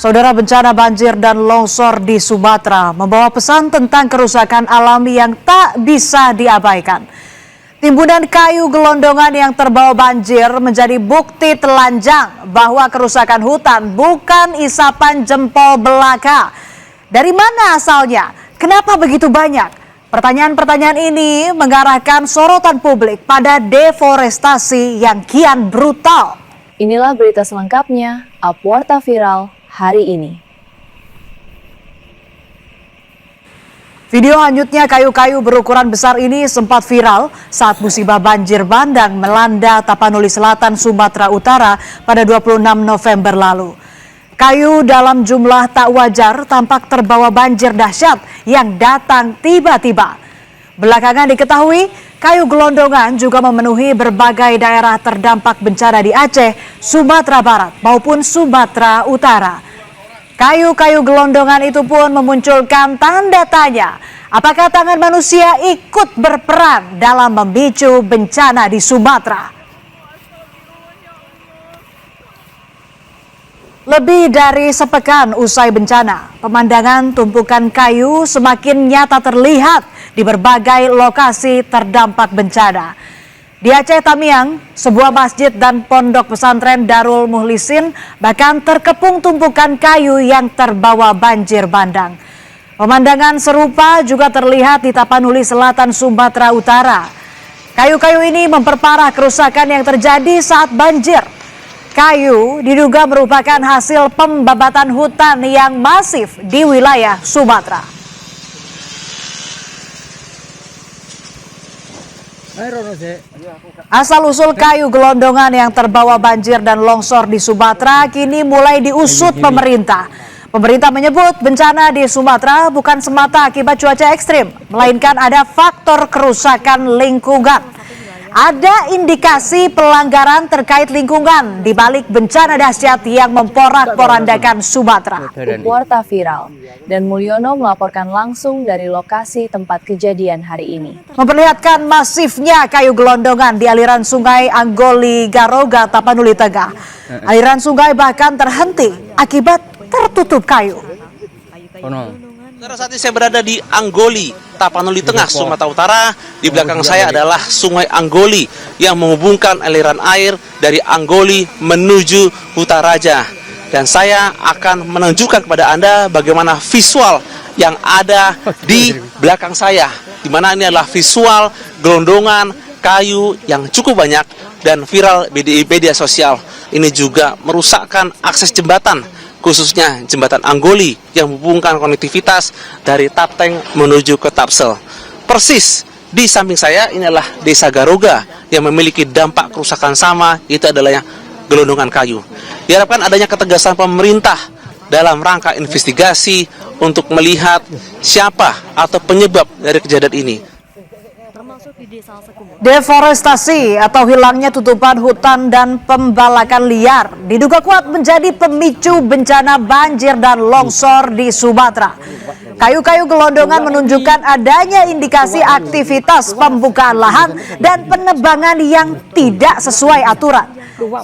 Saudara, bencana banjir dan longsor di Sumatera membawa pesan tentang kerusakan alami yang tak bisa diabaikan. Timbunan kayu gelondongan yang terbawa banjir menjadi bukti telanjang bahwa kerusakan hutan bukan isapan jempol belaka. Dari mana asalnya? Kenapa begitu banyak? Pertanyaan-pertanyaan ini mengarahkan sorotan publik pada deforestasi yang kian brutal. Inilah berita selengkapnya, Warta Viral hari ini. Video hanyutnya kayu-kayu berukuran besar ini sempat viral saat musibah banjir bandang melanda Tapanuli Selatan, Sumatera Utara pada 26 November lalu. Kayu dalam jumlah tak wajar tampak terbawa banjir dahsyat yang datang tiba-tiba. Belakangan diketahui kayu gelondongan juga memenuhi berbagai daerah terdampak bencana di Aceh, Sumatera Barat maupun Sumatera Utara. Kayu-kayu gelondongan itu pun memunculkan tanda tanya, apakah tangan manusia ikut berperan dalam memicu bencana di Sumatera? Lebih dari sepekan usai bencana, pemandangan tumpukan kayu semakin nyata terlihat di berbagai lokasi terdampak bencana. Di Aceh Tamiang, sebuah masjid dan pondok pesantren Darul Muhlisin bahkan terkepung tumpukan kayu yang terbawa banjir bandang. Pemandangan serupa juga terlihat di Tapanuli Selatan, Sumatera Utara. Kayu-kayu ini memperparah kerusakan yang terjadi saat banjir. Kayu diduga merupakan hasil pembabatan hutan yang masif di wilayah Sumatera. Asal-usul kayu gelondongan yang terbawa banjir dan longsor di Sumatera kini mulai diusut pemerintah. Pemerintah menyebut bencana di Sumatera bukan semata akibat cuaca ekstrim, melainkan ada faktor kerusakan lingkungan. Ada indikasi pelanggaran terkait lingkungan di balik bencana dahsyat yang memporak-porandakan Sumatera. Warta Viral dan Mulyono melaporkan langsung dari lokasi tempat kejadian hari ini. Memperlihatkan masifnya kayu gelondongan di aliran sungai Anggoli Garoga, Tapanuli Tengah. Aliran sungai bahkan terhenti akibat tertutup kayu. Saat ini saya berada di Anggoli, Tapanuli Tengah, Sumatera Utara. Di belakang saya adalah Sungai Anggoli yang menghubungkan aliran air dari Anggoli menuju Hutaraja. Dan saya akan menunjukkan kepada Anda bagaimana visual yang ada di belakang saya. Di mana ini adalah visual gelondongan kayu yang cukup banyak dan viral di media sosial. Ini juga merusakkan akses jembatan, khususnya jembatan Anggoli yang menghubungkan konektivitas dari Tapteng menuju ke Tapsel. Persis di samping saya ini adalah Desa Garoga yang memiliki dampak kerusakan sama, itu adalah yang gelondongan kayu. Diharapkan adanya ketegasan pemerintah dalam rangka investigasi untuk melihat siapa atau penyebab dari kejadian ini. Deforestasi atau hilangnya tutupan hutan dan pembalakan liar diduga kuat menjadi pemicu bencana banjir dan longsor di Sumatera. Kayu-kayu gelondongan menunjukkan adanya indikasi aktivitas pembukaan lahan dan penebangan yang tidak sesuai aturan.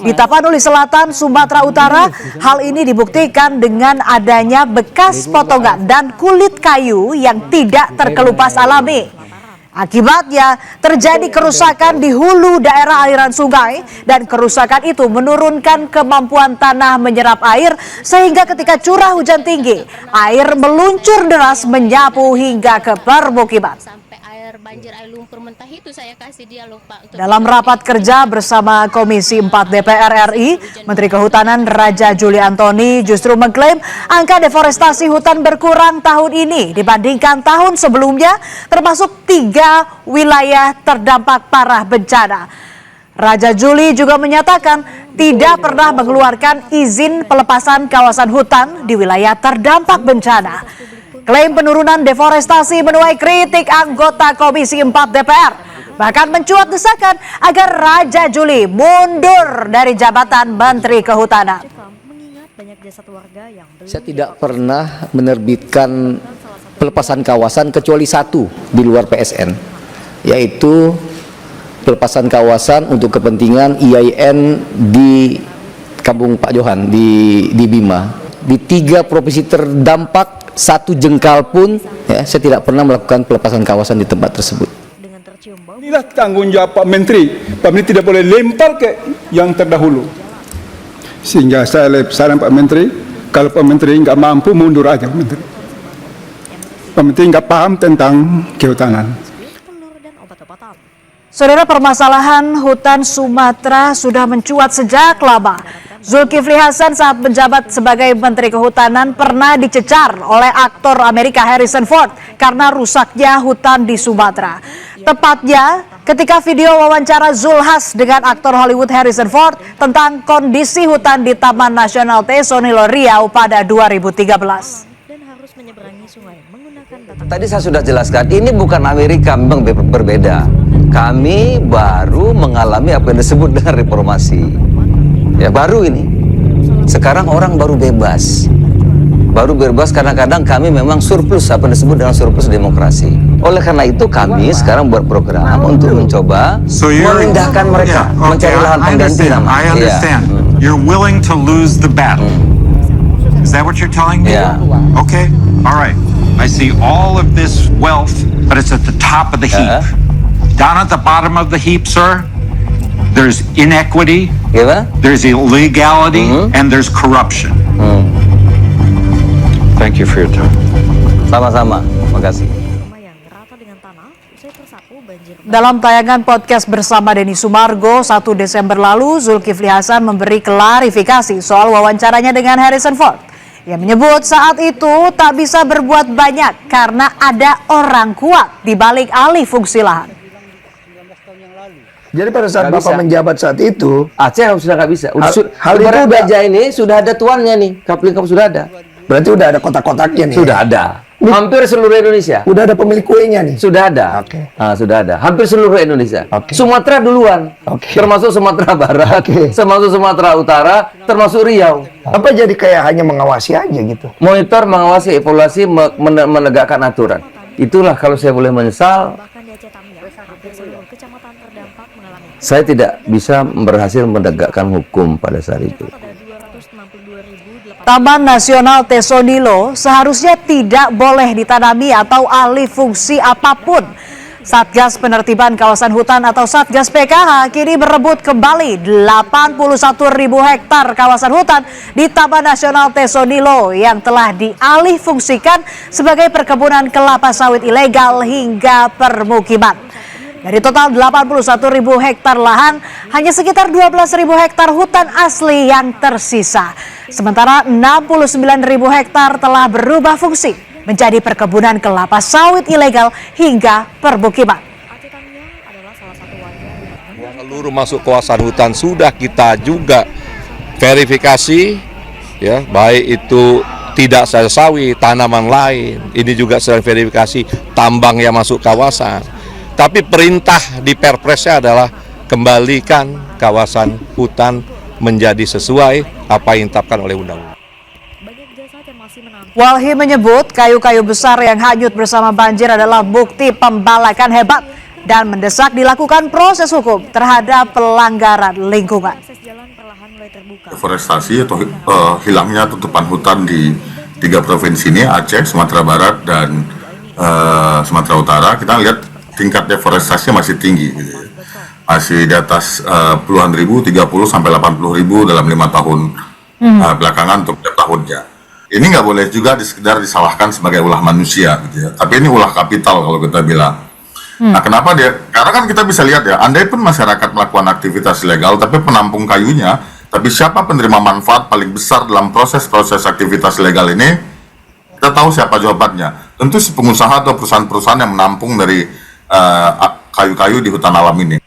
Di Tapanuli Selatan, Sumatera Utara, hal ini dibuktikan dengan adanya bekas potongan dan kulit kayu yang tidak terkelupas alami. Akibatnya terjadi kerusakan di hulu daerah aliran sungai dan kerusakan itu menurunkan kemampuan tanah menyerap air sehingga ketika curah hujan tinggi, air meluncur deras menyapu hingga ke permukiman. Banjir air lumpur mentah itu saya kasih dia loh Pak. Dalam rapat kerja bersama Komisi 4 DPR RI, Menteri Kehutanan Raja Juli Antoni justru mengklaim angka deforestasi hutan berkurang tahun ini dibandingkan tahun sebelumnya, termasuk 3 wilayah terdampak parah bencana. Raja Juli juga menyatakan tidak pernah mengeluarkan izin pelepasan kawasan hutan di wilayah terdampak bencana. Klaim penurunan deforestasi menuai kritik anggota Komisi 4 DPR. Bahkan mencuat desakan agar Raja Juli mundur dari jabatan Menteri Kehutanan. Saya tidak pernah menerbitkan pelepasan kawasan kecuali satu di luar PSN, yaitu pelepasan kawasan untuk kepentingan IAIN di Kampung Pak Johan di Bima. di 3 provinsi terdampak 1 jengkal pun ya, saya tidak pernah melakukan pelepasan kawasan di tempat tersebut. Inilah tanggung jawab Pak Menteri. Pak Menteri tidak boleh lempar ke yang terdahulu. Sehingga saya saran Pak Menteri, kalau Pak Menteri nggak mampu mundur aja Pak Menteri. Pak Menteri nggak paham tentang kehutanan. Saudara, permasalahan hutan Sumatera sudah mencuat sejak lama. Zulkifli Hasan saat menjabat sebagai Menteri Kehutanan pernah dicecar oleh aktor Amerika Harrison Ford karena rusaknya hutan di Sumatera. Tepatnya ketika video wawancara Zulhas dengan aktor Hollywood Harrison Ford tentang kondisi hutan di Taman Nasional Tesonilo Riau pada 2013. Tadi saya sudah jelaskan, ini bukan Amerika, memang berbeda. Kami baru mengalami apa yang disebut dengan reformasi. Ya, baru ini. Sekarang orang baru bebas. Baru bebas kadang-kadang kami memang surplus, apa yang disebut dengan surplus demokrasi. Oleh karena itu kami sekarang buat program untuk mencoba memindahkan mereka, mencari lahan pengganti namanya. I understand. You're willing to lose the battle. Is that what you're telling me? Yeah. Okay. All right. I see all of this wealth, but it's at the top of the heap. Down at the bottom of the heap, sir, there's inequity, there's illegality, and there's corruption. Thank you for your time. Sama-sama. Makasih. Dalam tayangan podcast bersama Denny Sumargo 1 Desember lalu, Zulkifli Hasan memberi klarifikasi soal wawancaranya dengan Harrison Ford. Ia menyebut saat itu tak bisa berbuat banyak karena ada orang kuat di balik alih fungsi lahan. Jadi pada saat Bapak menjabat saat itu, Aceh sudah nggak bisa. Hal itu Baja ini sudah ada tuannya nih, kapling sudah ada. berarti udah ada kotak-kotaknya nih. Sudah ada. Hampir seluruh Indonesia. Udah ada pemilik kuenya nih. Sudah ada. Oke. Nah, sudah ada. Hampir seluruh Indonesia. Oke. Sumatera duluan. Oke. Termasuk Sumatera Barat, termasuk Sumatera Utara, termasuk Riau. Apa jadi kayak hanya mengawasi aja gitu? Monitor, mengawasi, evaluasi, menegakkan aturan. Itulah kalau saya boleh menyesal. Saya tidak bisa berhasil menegakkan hukum pada saat itu. Taman Nasional Tesonilo seharusnya tidak boleh ditanami atau alih fungsi apapun. Satgas Penertiban Kawasan Hutan atau Satgas PKH kini berebut kembali 81.000 hektar kawasan hutan di Taman Nasional Tesonilo yang telah dialih fungsikan sebagai perkebunan kelapa sawit ilegal hingga permukiman. Dari total 81.000 hektar lahan, hanya sekitar 12.000 hektar hutan asli yang tersisa. Sementara 69.000 hektar telah berubah fungsi menjadi perkebunan kelapa sawit ilegal hingga permukiman. Seluruh masuk kawasan hutan sudah kita juga verifikasi, ya, baik itu tidak saja sawit, tanaman lain. Ini juga saya verifikasi tambang yang masuk kawasan. Tapi perintah di Perpresnya adalah kembalikan kawasan hutan menjadi sesuai apa yang ditetapkan oleh undang-undang. Walhi menyebut kayu-kayu besar yang hanyut bersama banjir adalah bukti pembalakan hebat dan mendesak dilakukan proses hukum terhadap pelanggaran lingkungan. Deforestasi atau hilangnya tutupan hutan di 3 provinsi ini, Aceh, Sumatera Barat, dan Sumatera Utara, kita lihat tingkat deforestasinya masih tinggi, gitu. Masih di atas puluhan ribu, 30 sampai 80 ribu dalam 5 tahun belakangan untuk tiap tahunnya. Ini nggak boleh juga sekedar disalahkan sebagai ulah manusia, gitu ya. Tapi ini ulah kapital kalau kita bilang. Nah, kenapa dia? Karena kan kita bisa lihat ya, andai pun masyarakat melakukan aktivitas ilegal, tapi penampung kayunya, tapi siapa penerima manfaat paling besar dalam proses-proses aktivitas ilegal ini? Kita tahu siapa jawabannya. Tentu si pengusaha atau perusahaan-perusahaan yang menampung dari kayu-kayu di hutan alam ini.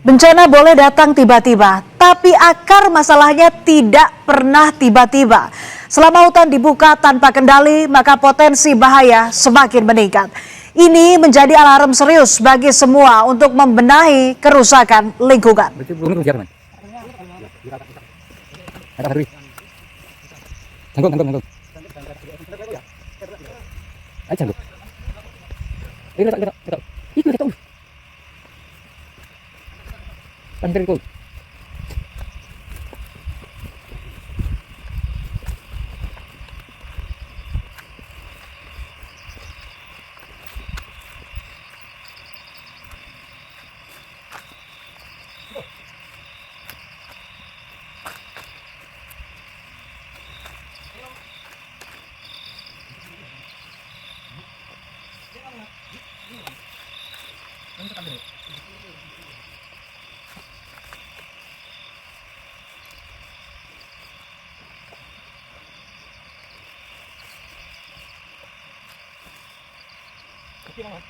Bencana boleh datang tiba-tiba, tapi akar masalahnya tidak pernah tiba-tiba. Selama hutan dibuka tanpa kendali, maka potensi bahaya semakin meningkat. Ini menjadi alarm serius bagi semua untuk membenahi kerusakan lingkungan. Umat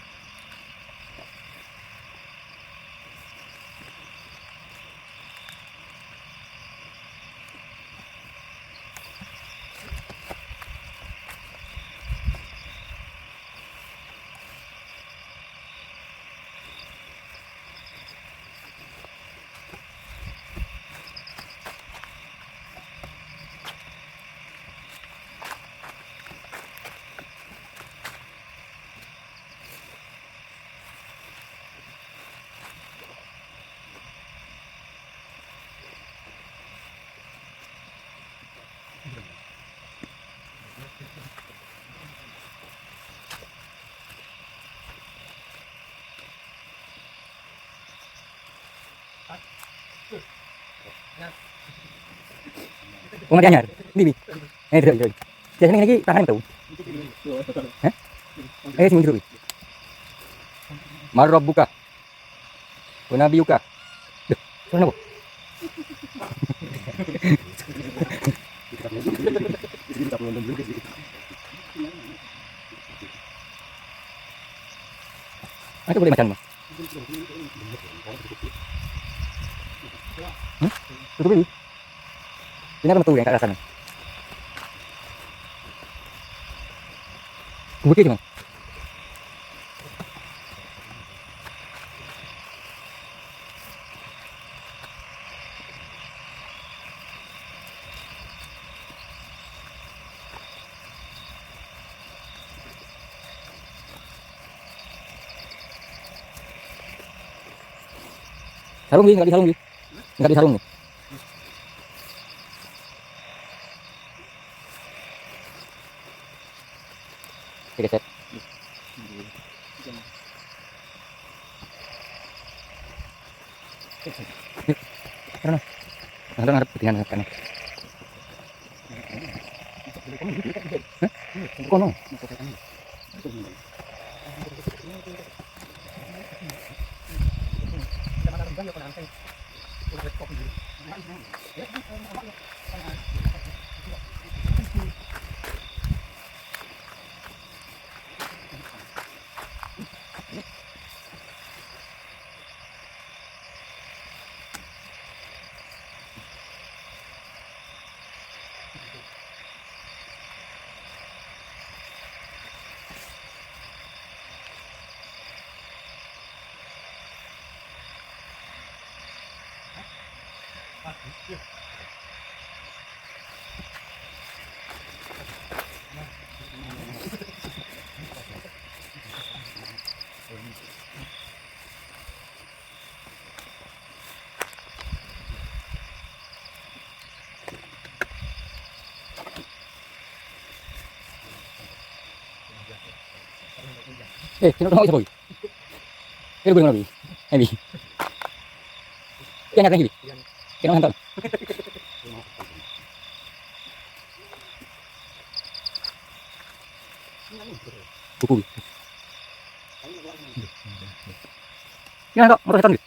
anyar, ini, terus. Biasanya lagi tangan tahu. Hah? Sing jero. Marab buka. Nabi buka. Duh, sono apa? Aku boleh makan, Mas. Tutup dulu. Ini apa tuh yang ke arah sana? Tunggu cuma. Sarung nggak di sarung nih? Nggak di sarung nih. Oke, set. Karena ngadep ketinggalan kanan. Kono. Sino tahu siapa? Ini boleh nabi. Nabi. Yang nyata gini. Kena hantar. Buku. Ini kok motor setan gitu.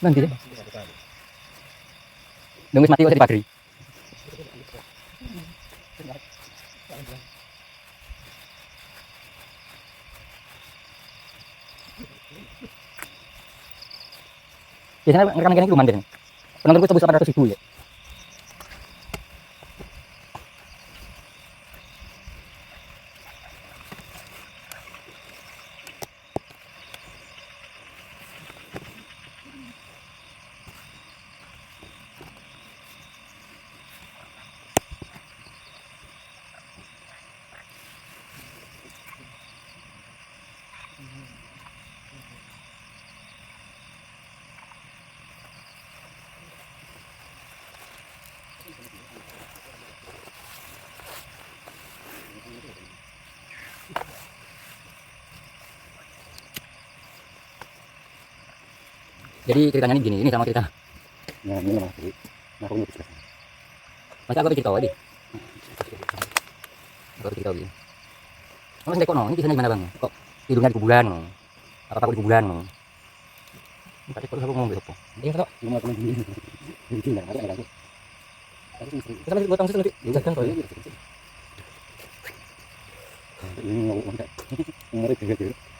Nanti deh. Nunggu mati kok jadi patri. Biasanya rekan-rekan itu mandiri. Penonton gue tebus 800.000 ya. Jadi ceritanya ini begini, ini sama cerita. Ya, ini memang sih. Nah, aku cerita. Masa aku cerita lagi? Aku cerita lagi. Kalau sendiri kok no, ini kisahnya gimana bang? Kok hidungnya di kuburan no? Apa di kuburan no? Tadi kalau aku ngomong besok. Dia kata, cuma aku ngomong gini. Gini, ada lagi. Kita lanjut buat tangsi nanti. Ya udah kan kalau ini. Ini ngomong umurnya juga